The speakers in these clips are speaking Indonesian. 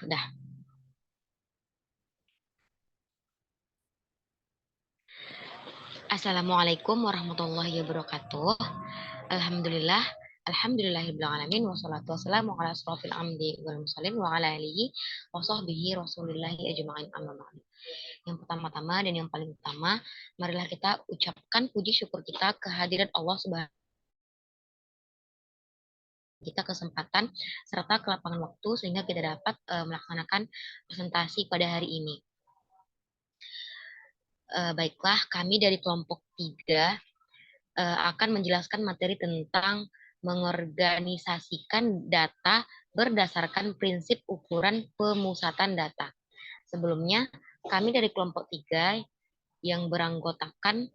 Udah. Assalamualaikum warahmatullahi wabarakatuh. Alhamdulillah. Alhamdulillahirabbil alamin wassalatu wassalamu ala asrofil anbiya'i wal mursalin wa ala alihi wa sahbihi rasulillahi ajma'in amma ba'du. Yang pertama-tama dan yang paling utama, marilah kita ucapkan puji syukur kita kehadirat Allah Subhanahu kita kesempatan serta kelapangan waktu sehingga kita dapat melaksanakan presentasi pada hari ini. Baiklah, kami dari kelompok 3 akan menjelaskan materi tentang mengorganisasikan data berdasarkan prinsip ukuran pemusatan data. Sebelumnya, kami dari kelompok 3 yang beranggotakan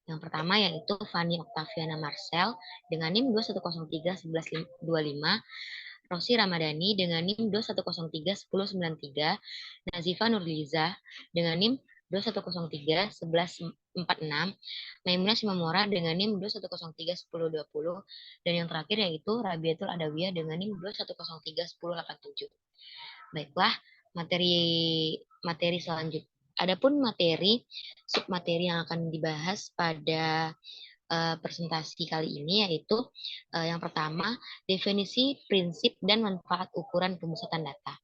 yang pertama yaitu Fanny Octaviana Marcel dengan NIM 21031125, Rosi Ramadhani dengan NIM 21031093, Nazifa Nurliza dengan NIM 21031146, Maimunah Simamora dengan NIM 21031020, dan yang terakhir yaitu Rabiatul Adawiyah dengan NIM 21031087. Baiklah, materi selanjutnya. Adapun submateri yang akan dibahas pada presentasi kali ini yaitu yang pertama, definisi, prinsip, dan manfaat ukuran pemusatan data.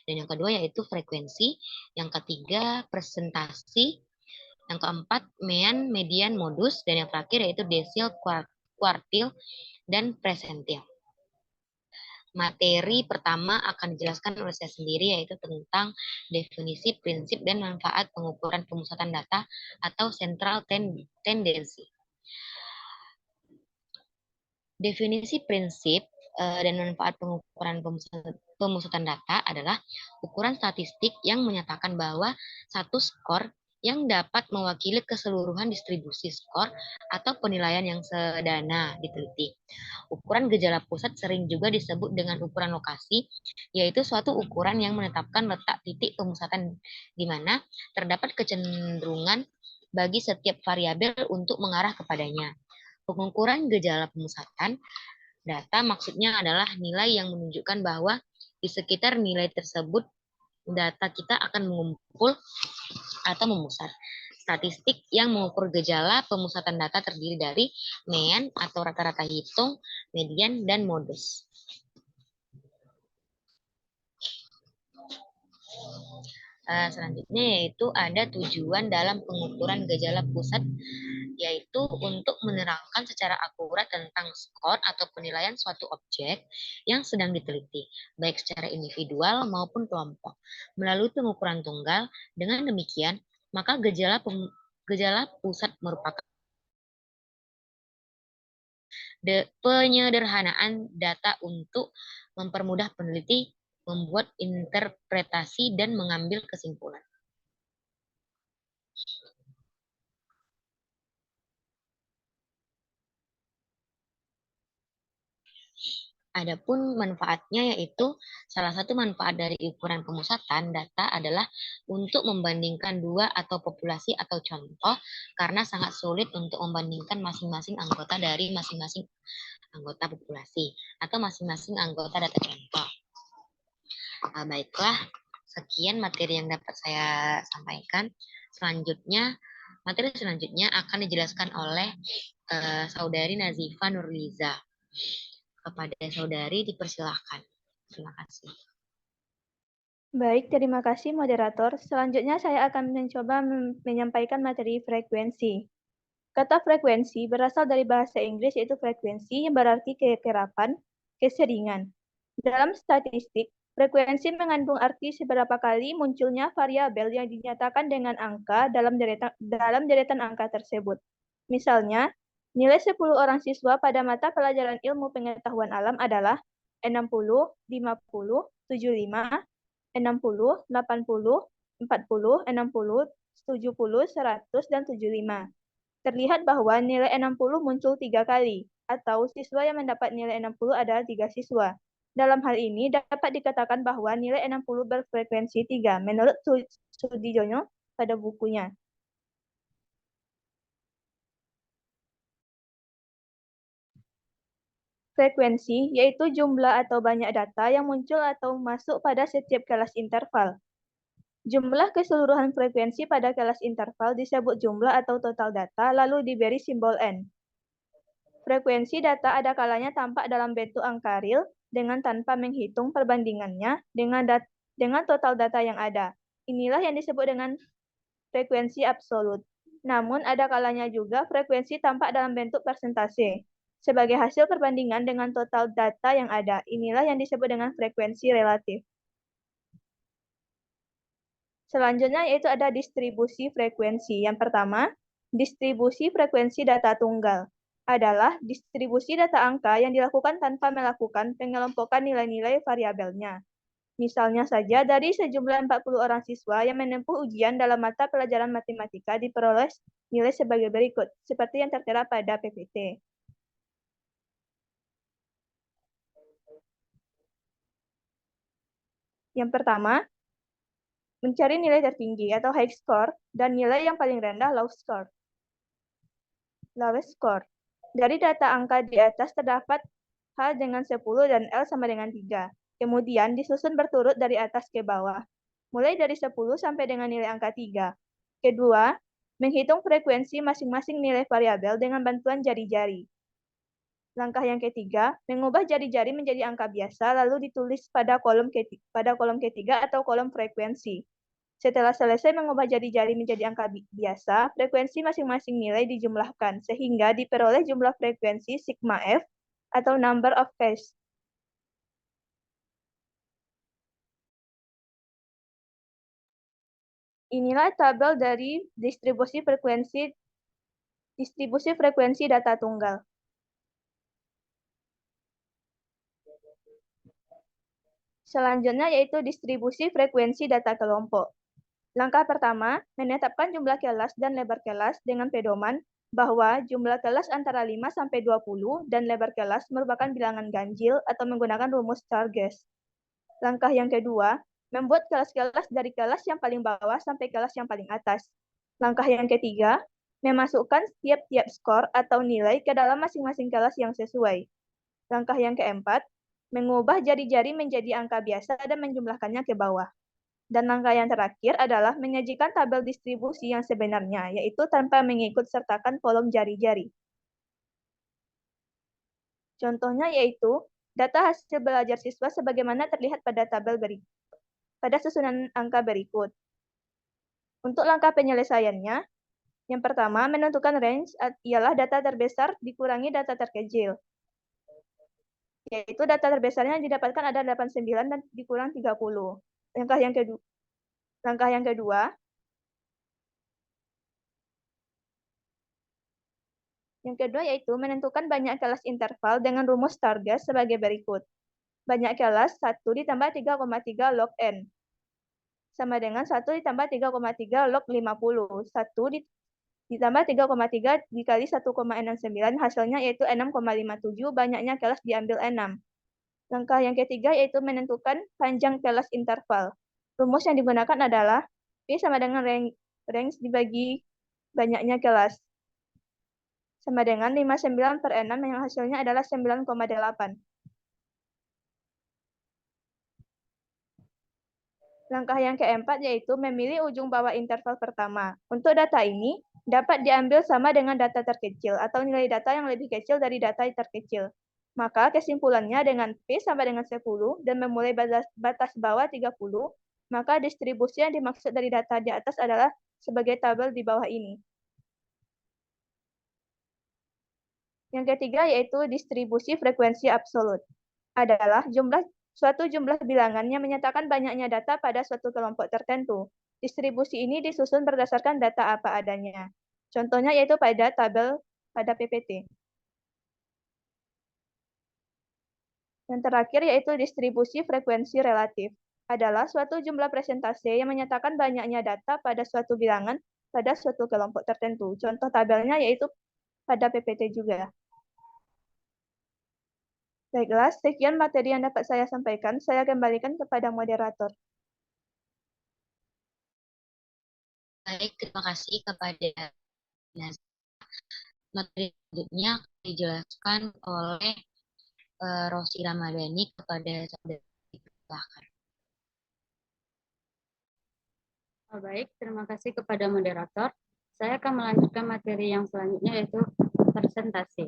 Dan yang kedua yaitu frekuensi, yang ketiga presentasi, yang keempat median, modus, dan yang terakhir yaitu desil, kuartil, dan presentil. Materi pertama akan dijelaskan oleh saya sendiri yaitu tentang definisi, prinsip, dan manfaat pengukuran pemusatan data atau central tendency. Definisi, prinsip, dan manfaat pengukuran pemusatan data adalah ukuran statistik yang menyatakan bahwa satu skor yang dapat mewakili keseluruhan distribusi skor atau penilaian yang sedana diteliti. Ukuran gejala pusat sering juga disebut dengan ukuran lokasi, yaitu suatu ukuran yang menetapkan letak titik pemusatan di mana terdapat kecenderungan bagi setiap variabel untuk mengarah kepadanya. Pengukuran gejala pemusatan data maksudnya adalah nilai yang menunjukkan bahwa di sekitar nilai tersebut data kita akan mengumpul atau memusat. Statistik yang mengukur gejala pemusatan data terdiri dari mean atau rata-rata hitung, median, dan modus. Selanjutnya yaitu ada tujuan dalam pengukuran gejala pusat, yaitu untuk menerangkan secara akurat tentang skor atau penilaian suatu objek yang sedang diteliti, baik secara individual maupun kelompok, melalui pengukuran tunggal. Dengan demikian, maka gejala pusat merupakan penyederhanaan data untuk mempermudah peneliti membuat interpretasi dan mengambil kesimpulan. Adapun manfaatnya yaitu salah satu manfaat dari ukuran pemusatan data adalah untuk membandingkan dua atau populasi atau contoh, karena sangat sulit untuk membandingkan masing-masing anggota dari masing-masing anggota populasi atau masing-masing anggota data contoh. Baiklah, sekian materi yang dapat saya sampaikan. Materi selanjutnya akan dijelaskan oleh Saudari Nazifa Nurliza. Kepada saudari dipersilahkan. Terima kasih. Baik, terima kasih moderator. Selanjutnya saya akan mencoba menyampaikan materi frekuensi. Kata frekuensi berasal dari bahasa Inggris yaitu frekuensi yang berarti kekerapan, keseringan. Dalam statistik, frekuensi mengandung arti seberapa kali munculnya variabel yang dinyatakan dengan angka dalam deretan angka tersebut. Misalnya, nilai 10 orang siswa pada mata pelajaran ilmu pengetahuan alam adalah 60, 50, 75, 60, 80, 40, 60, 70, 100, dan 75. Terlihat bahwa nilai 60 muncul 3 kali, atau siswa yang mendapat nilai 60 adalah 3 siswa. Dalam hal ini dapat dikatakan bahwa nilai 60 berfrekuensi 3 menurut Sudijono pada bukunya. Frekuensi yaitu jumlah atau banyak data yang muncul atau masuk pada setiap kelas interval. Jumlah keseluruhan frekuensi pada kelas interval disebut jumlah atau total data, lalu diberi simbol N. Frekuensi data ada kalanya tampak dalam bentuk angka real dengan tanpa menghitung perbandingannya dengan total data yang ada. Inilah yang disebut dengan frekuensi absolut. Namun ada kalanya juga frekuensi tampak dalam bentuk persentase. Sebagai hasil perbandingan dengan total data yang ada, inilah yang disebut dengan frekuensi relatif. Selanjutnya yaitu ada distribusi frekuensi. Yang pertama, distribusi frekuensi data tunggal adalah distribusi data angka yang dilakukan tanpa melakukan pengelompokan nilai-nilai variabelnya. Misalnya saja dari sejumlah 40 orang siswa yang menempuh ujian dalam mata pelajaran matematika diperoleh nilai sebagai berikut, seperti yang tertera pada PPT. Yang pertama, mencari nilai tertinggi atau high score dan nilai yang paling rendah low score. Lowest score. Dari data angka di atas terdapat H dengan 10 dan L sama dengan 3. Kemudian disusun berturut dari atas ke bawah. Mulai dari 10 sampai dengan nilai angka 3. Kedua, menghitung frekuensi masing-masing nilai variabel dengan bantuan jari-jari. Langkah yang ketiga, mengubah jari-jari menjadi angka biasa lalu ditulis pada kolom ketiga atau kolom frekuensi. Setelah selesai mengubah jari-jari menjadi angka biasa, frekuensi masing-masing nilai dijumlahkan, sehingga diperoleh jumlah frekuensi sigma F atau number of phase. Inilah tabel dari distribusi frekuensi data tunggal. Selanjutnya yaitu distribusi frekuensi data kelompok. Langkah pertama, menetapkan jumlah kelas dan lebar kelas dengan pedoman bahwa jumlah kelas antara 5 sampai 20 dan lebar kelas merupakan bilangan ganjil atau menggunakan rumus Charges. Langkah yang kedua, membuat kelas-kelas dari kelas yang paling bawah sampai kelas yang paling atas. Langkah yang ketiga, memasukkan tiap-tiap skor atau nilai ke dalam masing-masing kelas yang sesuai. Langkah yang keempat, mengubah jari-jari menjadi angka biasa dan menjumlahkannya ke bawah. Dan langkah yang terakhir adalah menyajikan tabel distribusi yang sebenarnya, yaitu tanpa mengikut sertakan kolom jari-jari. Contohnya yaitu data hasil belajar siswa sebagaimana terlihat pada tabel pada susunan angka berikut. Untuk langkah penyelesaiannya, yang pertama menentukan range ialah data terbesar dikurangi data terkecil. Yaitu data terbesarnya yang didapatkan ada 89 dan dikurang 30. Langkah yang kedua, yaitu menentukan banyak kelas interval dengan rumus target sebagai berikut. Banyak kelas 1 ditambah 3,3 log N sama dengan 1 ditambah 3,3 log 50. 1 ditambah 3,3 dikali 1,69 hasilnya yaitu 6,57, banyaknya kelas diambil 6. Langkah yang ketiga yaitu menentukan panjang kelas interval. Rumus yang digunakan adalah P sama dengan range dibagi banyaknya kelas. Sama dengan 59 per 6 yang hasilnya adalah 9,8. Langkah yang keempat yaitu memilih ujung bawah interval pertama. Untuk data ini dapat diambil sama dengan data terkecil atau nilai data yang lebih kecil dari data terkecil. Maka kesimpulannya dengan P sama dengan 10 dan memulai batas bawah 30, maka distribusi yang dimaksud dari data di atas adalah sebagai tabel di bawah ini. Yang ketiga yaitu distribusi frekuensi absolut. Adalah suatu jumlah bilangan yang menyatakan banyaknya data pada suatu kelompok tertentu. Distribusi ini disusun berdasarkan data apa adanya. Contohnya yaitu pada tabel pada PPT. Yang terakhir yaitu distribusi frekuensi relatif. Adalah suatu jumlah presentase yang menyatakan banyaknya data pada suatu bilangan pada suatu kelompok tertentu. Contoh tabelnya yaitu pada PPT juga. Baiklah, sekian materi yang dapat saya sampaikan. Saya kembalikan kepada moderator. Baik, terima kasih kepada Nas. Materi selanjutnya dijelaskan oleh Rosi Ramadhani kepada saudara. Silahkan. Baik, terima kasih kepada moderator. Saya akan melanjutkan materi yang selanjutnya, yaitu presentasi.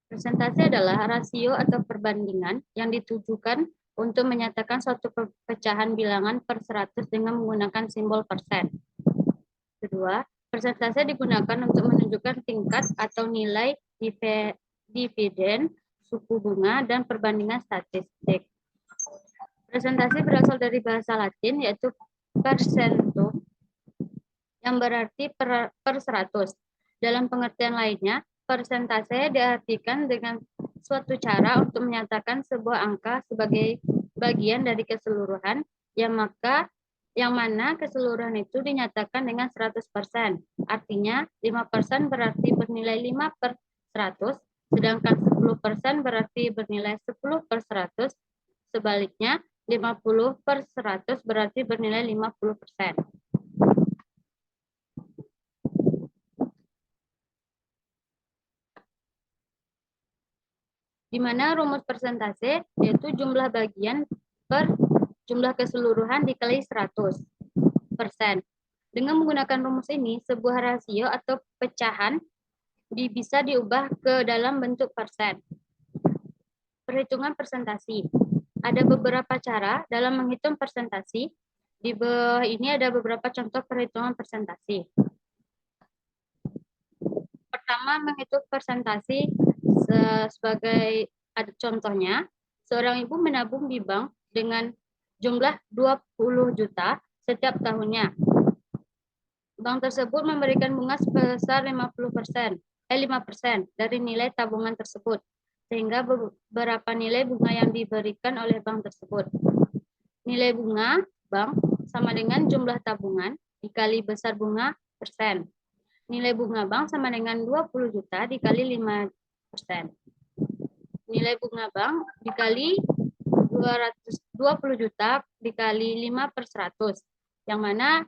Presentasi adalah rasio atau perbandingan yang ditujukan untuk menyatakan suatu pecahan bilangan per 100 dengan menggunakan simbol persen. Kedua, persentase digunakan untuk menunjukkan tingkat atau nilai dividen, suku bunga, dan perbandingan statistik. Presentasi berasal dari bahasa Latin, yaitu percento, yang berarti per 100. Dalam pengertian lainnya, persentase diartikan dengan suatu cara untuk menyatakan sebuah angka sebagai bagian dari keseluruhan, yang mana keseluruhan itu dinyatakan dengan 100%. Artinya, 5% berarti bernilai 5 per 100, sedangkan 10% berarti bernilai 10 per 100, sebaliknya 50 per 100 berarti bernilai 50%. Di mana rumus persentase yaitu jumlah bagian per jumlah keseluruhan dikali 100%. Dengan menggunakan rumus ini, sebuah rasio atau pecahan bisa diubah ke dalam bentuk persen. Perhitungan persentasi. Ada beberapa cara dalam menghitung persentasi. Di bawah ini ada beberapa contoh perhitungan persentasi. Pertama, menghitung persentasi sebagai ada contohnya, seorang ibu menabung di bank dengan jumlah 20 juta setiap tahunnya. Bank tersebut memberikan bunga sebesar 5% dari nilai tabungan tersebut, sehingga beberapa nilai bunga yang diberikan oleh bank tersebut. Nilai bunga bank sama dengan jumlah tabungan dikali besar bunga persen. Nilai bunga bank sama dengan 20 juta dikali 5%. Nilai bunga bank dikali 220 juta dikali 5 per 100, yang mana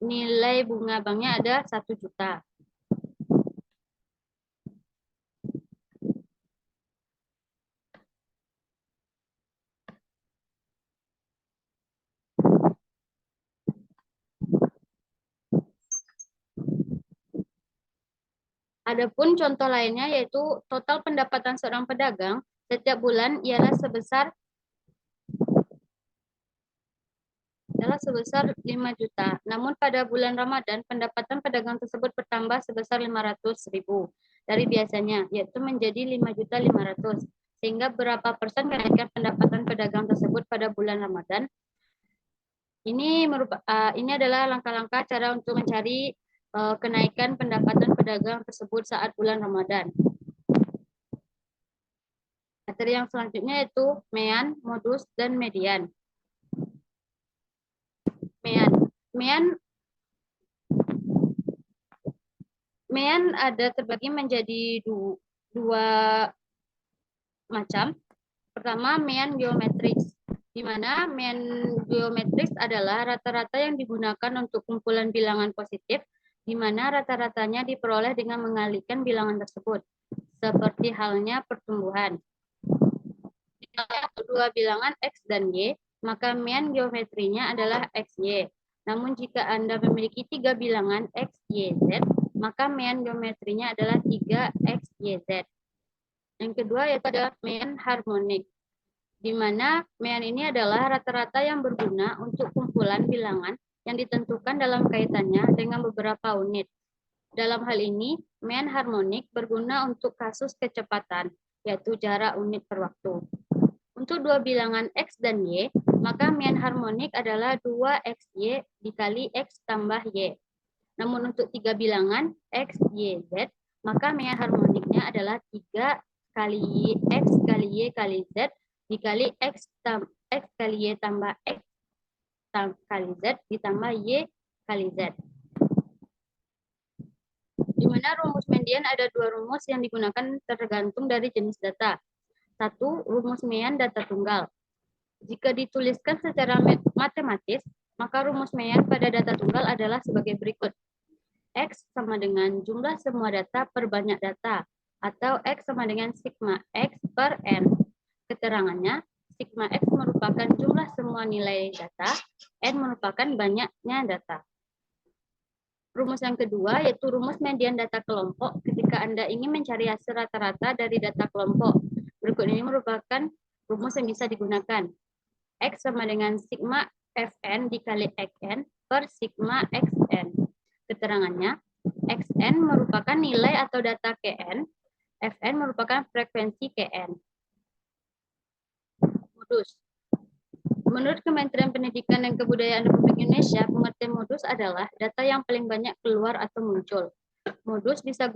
nilai bunga banknya ada 1 juta. Adapun contoh lainnya yaitu total pendapatan seorang pedagang setiap bulan ialah sebesar 5 juta. Namun pada bulan Ramadan pendapatan pedagang tersebut bertambah sebesar 500.000 dari biasanya, yaitu menjadi 5.500.000. Sehingga berapa persen kenaikan pendapatan pedagang tersebut pada bulan Ramadan? Ini adalah langkah-langkah cara untuk mencari kenaikan pendapatan pedagang tersebut saat bulan Ramadan. Materi yang selanjutnya yaitu mean, modus, dan median. Mean ada terbagi menjadi dua macam. Pertama, mean geometris, di mana mean geometris adalah rata-rata yang digunakan untuk kumpulan bilangan positif, di mana rata-ratanya diperoleh dengan mengalihkan bilangan tersebut, seperti halnya pertumbuhan. Jika dua bilangan X dan Y, maka mean geometrinya adalah XY. Namun jika Anda memiliki 3 bilangan X, Y, Z, maka mean geometrinya adalah 3X, Y, Z. Yang kedua yaitu ada mean harmonik, di mana mean ini adalah rata-rata yang berguna untuk kumpulan bilangan yang ditentukan dalam kaitannya dengan beberapa unit. Dalam hal ini, mean harmonik berguna untuk kasus kecepatan, yaitu jarak unit per waktu. Untuk dua bilangan X dan Y, maka mean harmonik adalah 2XY dikali X tambah Y. Namun untuk 3 bilangan X, Y, Z, maka mean harmoniknya adalah 3 kali X kali Y kali Z dikali X kali Y tambah X kali Z ditambah Y kali Z. Di mana rumus median ada 2 rumus yang digunakan tergantung dari jenis data. 1. Rumus mean data tunggal. Jika dituliskan secara matematis, maka rumus mean pada data tunggal adalah sebagai berikut. X sama dengan jumlah semua data per banyak data, atau X sama dengan sigma X per N. Keterangannya, sigma X merupakan jumlah semua nilai data, N merupakan banyaknya data. Rumus yang kedua yaitu rumus median data kelompok ketika Anda ingin mencari hasil rata-rata dari data kelompok. Berikut ini merupakan rumus yang bisa digunakan. X sama dengan sigma Fn dikali Xn per sigma Xn. Keterangannya, Xn merupakan nilai atau data Kn, Fn merupakan frekuensi Kn. Modus. Menurut Kementerian Pendidikan dan Kebudayaan Republik Indonesia, pengertian modus adalah data yang paling banyak keluar atau muncul. Modus bisa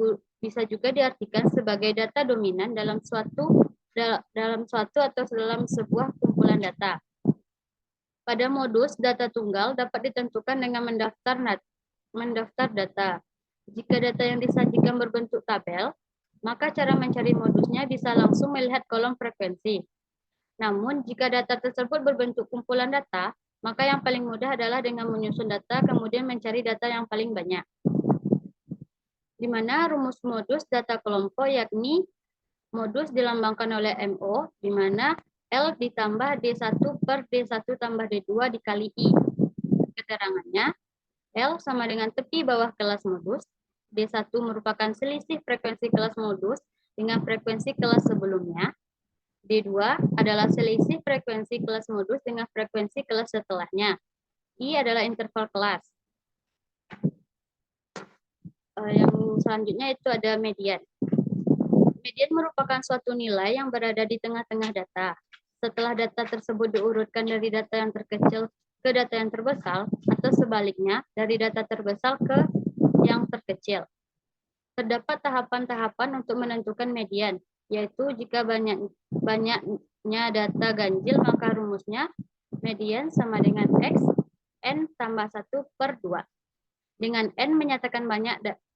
juga diartikan sebagai data dominan dalam suatu atau dalam sebuah kumpulan data. Pada modus, data tunggal dapat ditentukan dengan mendaftar data. Jika data yang disajikan berbentuk tabel, maka cara mencari modusnya bisa langsung melihat kolom frekuensi. Namun, jika data tersebut berbentuk kumpulan data, maka yang paling mudah adalah dengan menyusun data, kemudian mencari data yang paling banyak. Di mana rumus modus data kelompok yakni modus dilambangkan oleh MO, di mana L ditambah D1 per D1 tambah D2 dikali I. Keterangannya, L sama dengan tepi bawah kelas modus, D1 merupakan selisih frekuensi kelas modus dengan frekuensi kelas sebelumnya, D2 adalah selisih frekuensi kelas modus dengan frekuensi kelas setelahnya. I adalah interval kelas. Yang selanjutnya itu ada median. Median merupakan suatu nilai yang berada di tengah-tengah data. Setelah data tersebut diurutkan dari data yang terkecil ke data yang terbesar, atau sebaliknya, dari data terbesar ke yang terkecil. Terdapat tahapan-tahapan untuk menentukan median, yaitu jika banyaknya data ganjil, maka rumusnya median sama dengan X, N tambah 1 per 2. Dengan N menyatakan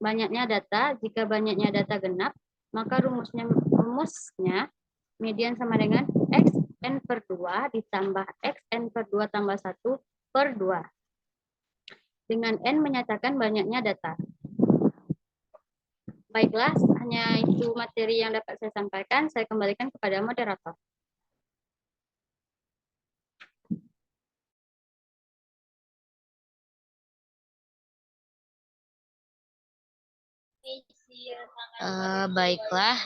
banyaknya data, jika banyaknya data genap, maka rumusnya median sama dengan X, N per 2 ditambah X, N per 2 tambah 1 per 2. Dengan N menyatakan banyaknya data. Baiklah, hanya itu materi yang dapat saya sampaikan. Saya kembalikan kepada moderator. Baiklah,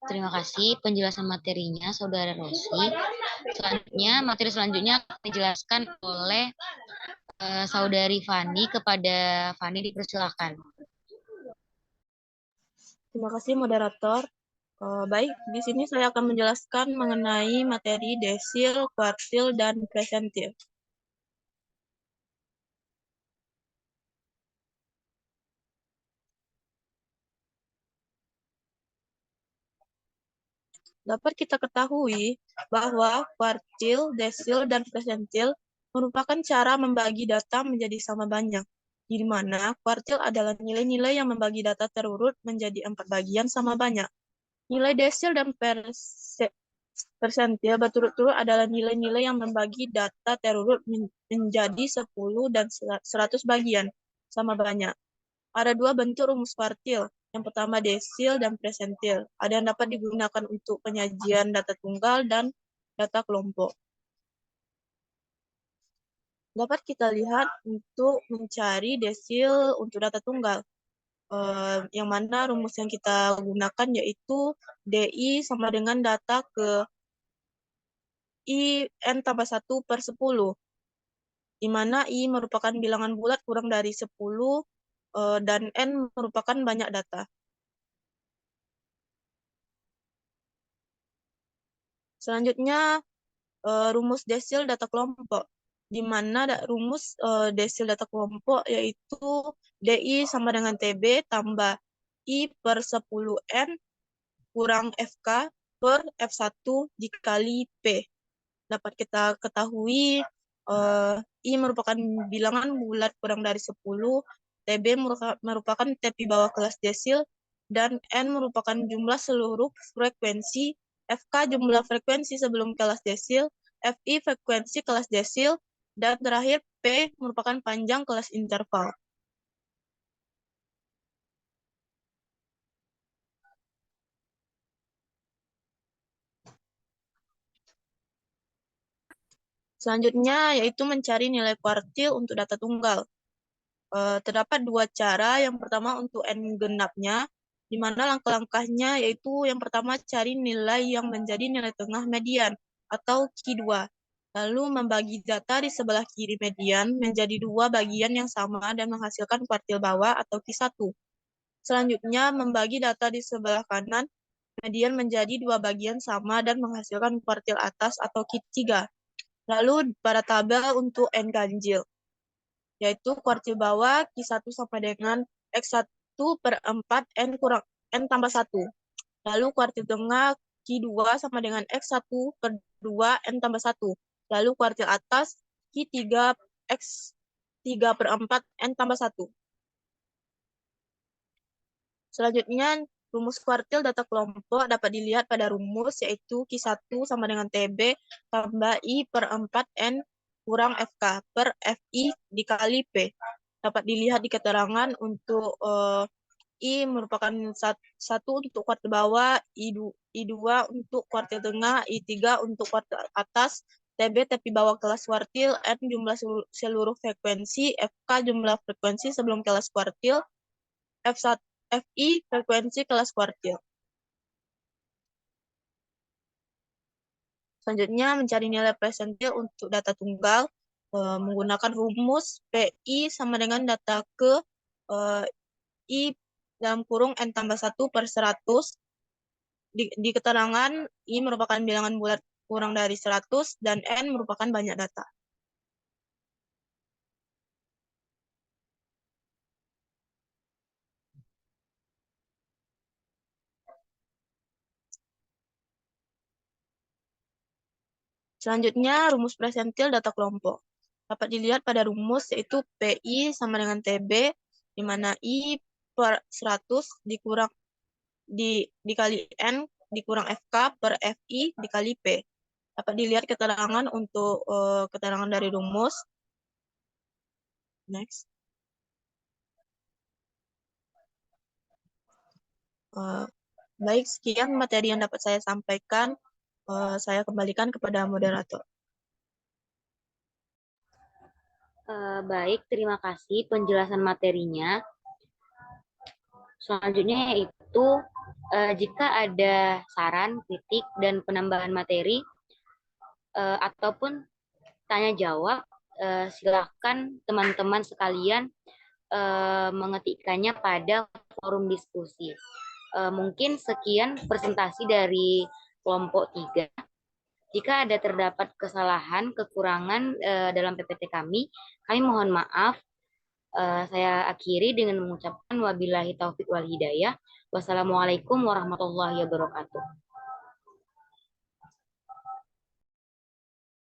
terima kasih penjelasan materinya, Saudara Rosi. Selanjutnya, materi selanjutnya akan dijelaskan oleh Saudari Fani. Kepada Fani dipersilakan. Terima kasih moderator. Baik, di sini saya akan menjelaskan mengenai materi desil, kuartil, dan presentil. Dapat kita ketahui bahwa kuartil, desil, dan presentil merupakan cara membagi data menjadi sama banyak, di mana kuartil adalah nilai-nilai yang membagi data terurut menjadi 4 bagian sama banyak. Nilai desil dan persentil berturut-turut adalah nilai-nilai yang membagi data terurut menjadi 10 dan 100 bagian sama banyak. Ada dua bentuk rumus kuartil. Yang pertama desil dan presentil. Ada yang dapat digunakan untuk penyajian data tunggal dan data kelompok. Dapat kita lihat untuk mencari desil untuk data tunggal. Yang mana rumus yang kita gunakan yaitu DI sama dengan data ke I N tambah 1 per 10. Di mana I merupakan bilangan bulat kurang dari 10 dan N merupakan banyak data. Selanjutnya, rumus desil data kelompok, di mana rumus desil data kelompok yaitu DI sama dengan TB tambah I per 10N kurang FK per F1 dikali P. Dapat kita ketahui I merupakan bilangan bulat kurang dari 10, TB merupakan tepi bawah kelas desil, dan N merupakan jumlah seluruh frekuensi, FK jumlah frekuensi sebelum kelas desil, FI frekuensi kelas desil, dan terakhir P merupakan panjang kelas interval. Selanjutnya yaitu mencari nilai kuartil untuk data tunggal. Terdapat dua cara. Yang pertama untuk n genapnya, di mana langkah-langkahnya yaitu yang pertama cari nilai yang menjadi nilai tengah median atau Q2. Lalu membagi data di sebelah kiri median menjadi dua bagian yang sama dan menghasilkan kuartil bawah atau Q1. Selanjutnya membagi data di sebelah kanan median menjadi dua bagian sama dan menghasilkan kuartil atas atau Q3. Lalu pada tabel untuk n ganjil, yaitu kuartil bawah Q1 sama dengan X1 per 4 N kurang N tambah 1. Lalu kuartil tengah Q2 sama dengan X1 per 2 N tambah 1. Lalu kuartil atas Q3 X3 per 4 N tambah 1. Selanjutnya, rumus kuartil data kelompok dapat dilihat pada rumus, yaitu Q1 sama dengan TB tambah I per 4 N kurang FK per FI dikali P. Dapat dilihat di keterangan untuk I merupakan 1 untuk kuartil bawah, I2 untuk kuartil tengah, I3 untuk kuartil atas, TB tepi bawah kelas kuartil, N jumlah seluruh frekuensi, FK jumlah frekuensi sebelum kelas kuartil, F1 FI frekuensi kelas kuartil. Selanjutnya mencari nilai presentil untuk data tunggal menggunakan rumus PI sama dengan data ke I dalam kurung N tambah 1 per 100. Di keterangan I merupakan bilangan bulat kurang dari 100 dan N merupakan banyak data. Selanjutnya, rumus presentil data kelompok. Dapat dilihat pada rumus, yaitu PI sama dengan TB, di mana I per 100 dikali N dikurang FK per FI dikali P. Dapat dilihat keterangan untuk keterangan dari rumus. Next. Baik, sekian materi yang dapat saya sampaikan. Saya kembalikan kepada moderator. Baik, terima kasih penjelasan materinya. Selanjutnya yaitu jika ada saran, kritik, dan penambahan materi ataupun tanya jawab, silakan teman-teman sekalian mengetikkannya pada forum diskusi. Mungkin sekian presentasi dari kelompok 3. Jika ada terdapat kesalahan, kekurangan dalam PPT kami mohon maaf. Saya akhiri dengan mengucapkan wabillahi taufik wal hidayah. Wassalamualaikum warahmatullahi wabarakatuh.